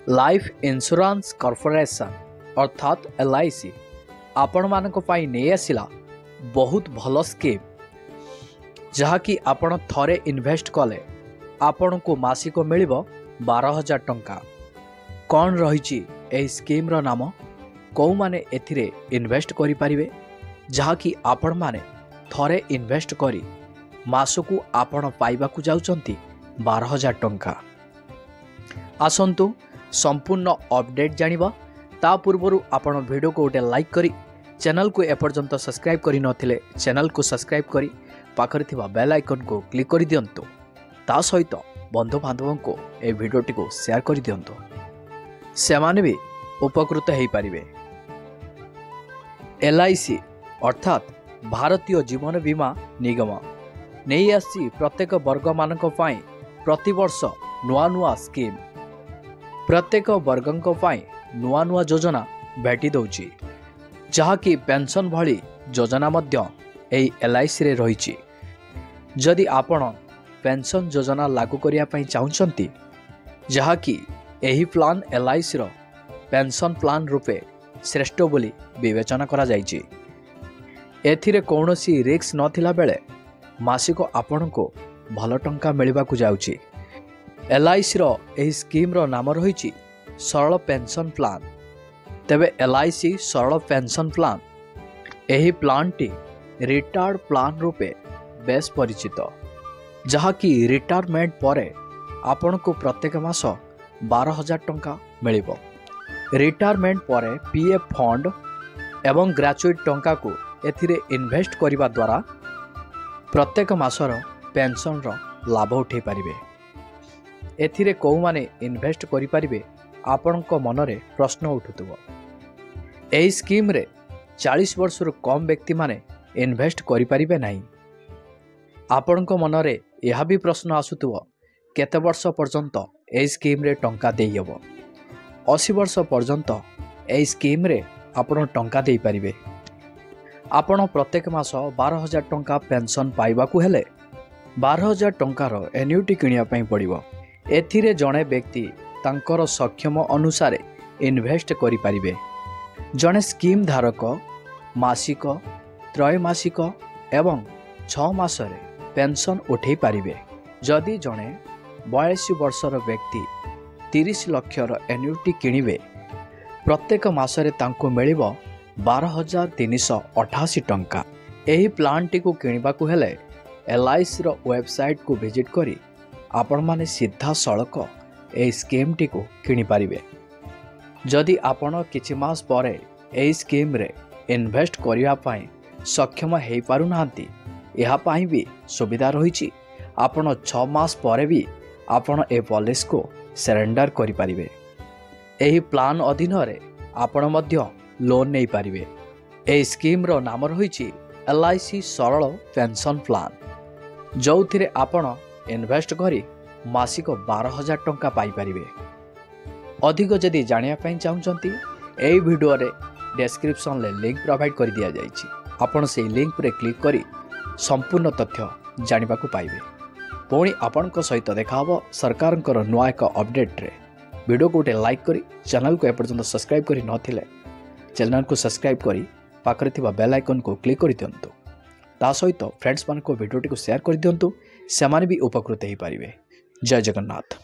Life insurance corporation अर्थात LIC आपण मानक पाई नहीं आसिला बहुत भल स्कीम जहाँकि आपण थरे इन्वेस्ट कले आपण को मासिक मिल 12,000 टंका। कौन रही स्कीम रो नाम कौ माने एथिरे इन्वेस्ट करि परिबे जहाँकि आपण माने थरे इन्वेस्ट करी मासकू आपण पाइबाकू जाउचंती 12,000 टंका। आसंतु संपूर्ण अपडेट जानिबा ता पूर्वरु आपण वीडियो को गोटे लाइक करी चैनल को एपर्यंत सब्सक्राइब करि नथिले चैनल को सब्सक्राइब करी पाखरे थिबा बेल आइकन को क्लिक करि दियंतु। ता सहित बंधु बांधवों को ए वीडियोटी को शेयर करि दियंतु सेमाने भी उपकृत हेई परिबे। LIC अर्थात भारतीय जीवन बीमा निगम नहीं आसी प्रत्येक वर्ग मानक पाई प्रतिवर्ष नुआ नुआ स्कीम प्रत्येक वर्गों पाई नुआ नुआ योजना भेटी दौची जहाँकि पेंशन भली योजना मध्य एई LIC रे रही। जदि आपण पेंशन योजना लागू करिया पई चाहुचंती जहाँकि एही प्लान LIC रो पेंशन प्लान रूपे श्रेष्ठ बोली विवेचना करा जायछि। एथिरे कौनसी रिस्क नथिला बेले मासिक आपण को भल टंका मिलबाकू जाउछि। LIC रो एही स्कीम रो नाम रही सरल पेंशन प्लान। तेबे LIC सरल पेंशन प्लान एही प्लान टी रिटायर्ड प्लान रूपे बेस परिचित जहाँकि रिटायरमेंट परे आपण को प्रत्येक मास 12,000 टंका मिलिबो। रिटायरमेंट परे PF फंड एवं ग्रेजुएट टंका को एथिरे इन्वेस्ट करिबा द्वारा प्रत्येक मासर पेंशन रो लाभ उठे पारिबे। एथिरे कौ माने इन्वेस्ट करि पारिबे आपणको मनरे प्रश्न उठुतबो। एही स्कीम रे 40 वर्षर कम व्यक्ति माने इन्वेस्ट करि पारिबे नाही। आपणको मनरे यह भी प्रश्न आसुतबो केते वर्ष पर्यंत एही स्कीम रे टंका देई हबो। 80 वर्ष पर्यंत एही स्कीम रे आपण टंका देई पारिबे। आपण प्रत्येक मास 12,000 टंका पेंशन पाइबाकू हेले 12,000 टंकार एन्युटी किनिया पई पड़िबो। एथिरे जणे व्यक्ति तांकर सक्षम अनुसार इन्वेस्ट करि पारिबे। जणे स्कीम धारक मासिक त्रैमासिक एवं 6 मासरे पेंशन उठे पारिबे। जदि जणे 42 वर्षर व्यक्ति 30 लक्षर एन्युटी किनिबे प्रत्येक मासरे तांको मिलिबो 12,388 टंका। एही प्लान टी को किनिबाकू हेले LIC रो वेबसाइट को विजिट करी आपण माने सीधा सड़क ए स्कीम टी को किनि पारिबे। जदि आपण किछि मास परे ए स्कीम रे इन्वेस्ट करिया पाई सक्षम हेई पारु नांती एहा पाई भी सुविधा रहिछि। आपण 6 मास परे भी आपण ए पॉलिसी को सरेंडर करि पारिबे। एही प्लान अधीन रे आपण मध्य लोन नहीं पारिबे। ए स्कीम रो नाम रही LIC सरल पेंशन प्लान जो आपण इन्वेस्ट करी मासिक 12,000 टंका पाई परिबे। अधिक जदि जानिया पई चाहुचंती एई वीडियो रे डिस्क्रिप्शन ले लिंक प्रोवाइड कर दिया जायछि। आपण से लिंक रे क्लिक करी संपूर्ण तथ्य जानिबा को पाइबे। पुणी आपणक सहित देखा हबो सरकारनकर नुआ एक अपडेट रे। वीडियो को लाइक करी चैनल को एपर्यंत सब्सक्राइब करी नथिले चैनल को सब्सक्राइब करी पाखरे थिबा बेल आइकन को क्लिक करि दियंतु। ता सहित फ्रेंड्स मान को वीडियोटी को शेयर कर दियंतु सेमाने भी उपकृत हेई पारिबे। जय जगन्नाथ।